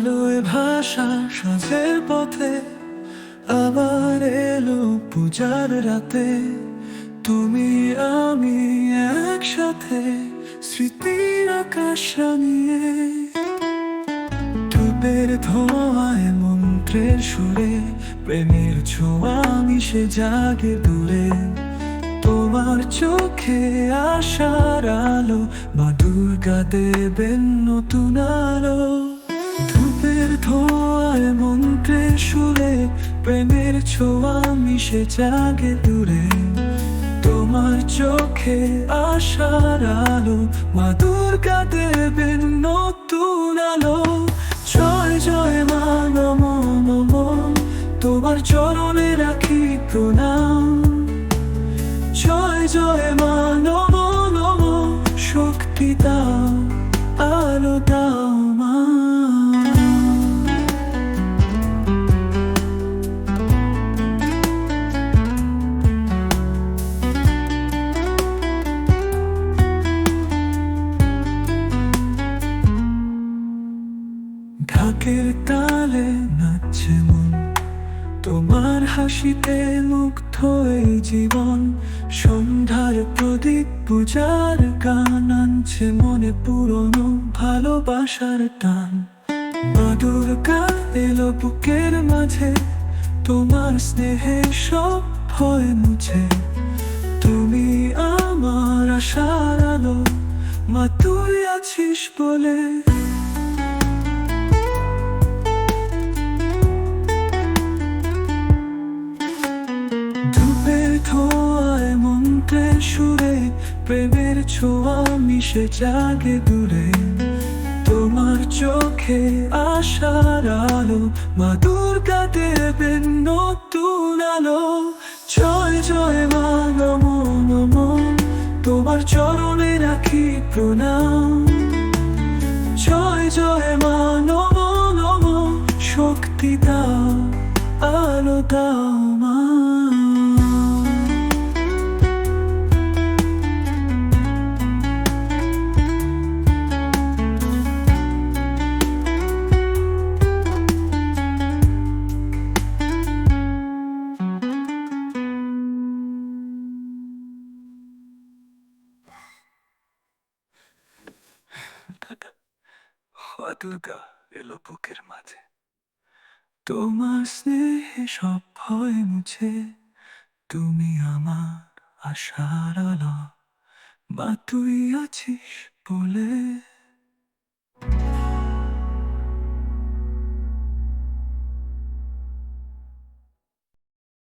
আলোয় ভাষা সাজের পথে আবার এলো পূজার রাতে। তুমি আমি একসাথে স্মৃতির আকাশ রাঙিয়ে, ধূপের ধোঁয়ায় মন্ত্রের সুরে প্রেমের ছোঁয়া মিশে জাগে দূরে। তোমার চোখে আশার আলো, মা দুর্গা দেবেন নতুন আলো। ধূপের ধোঁয়ায় মন্ত্রের সুরে প্রেমের ছোঁয়া মিশে জাগে দূরে। তোমার চোখে আশার আলো, মা দুর্গা দেবেন নতুন আলো। জয় জয় মা, নমো নমো, তোমার চরণে রাখি প্রণাম। জয় জয় মা, নমো নমো, শক্তি দাও, আলো দাও মা। ঢাকের তালে নাচছে মন, তোমার হাসিতে মুগ্ধ এই জীবন। সন্ধ্যার প্রদীপ পূজার গান আনছে মনে পুরনো ভালোবাসার টান। মা দুর্গা এলো বুকের মাঝে, তোমার স্নেহে সব ভয় মুছে। তুমি আমার আশার আলো, মা তুই আছিস বলে। ধূপের ধোঁয়ায় মন্ত্রের সুরে প্রেমের ছোঁয়া মিশে জাগে দূরে। তোমার চোখে আশার আলো, মা দুর্গা দেবেন নতুন আলো। জয় জয় মা, নমো নমো, তোমার চরণে রাখি প্রণাম। জয় জয় মা, নমো নমো, শক্তি দাও, আলো দাও মা। মা দুর্গা এলো বুকের মাঝে, তোমার স্নেহে সব ভয় মুছে। তুমি আমার আশার আলো, মা তুই আছিস বলে।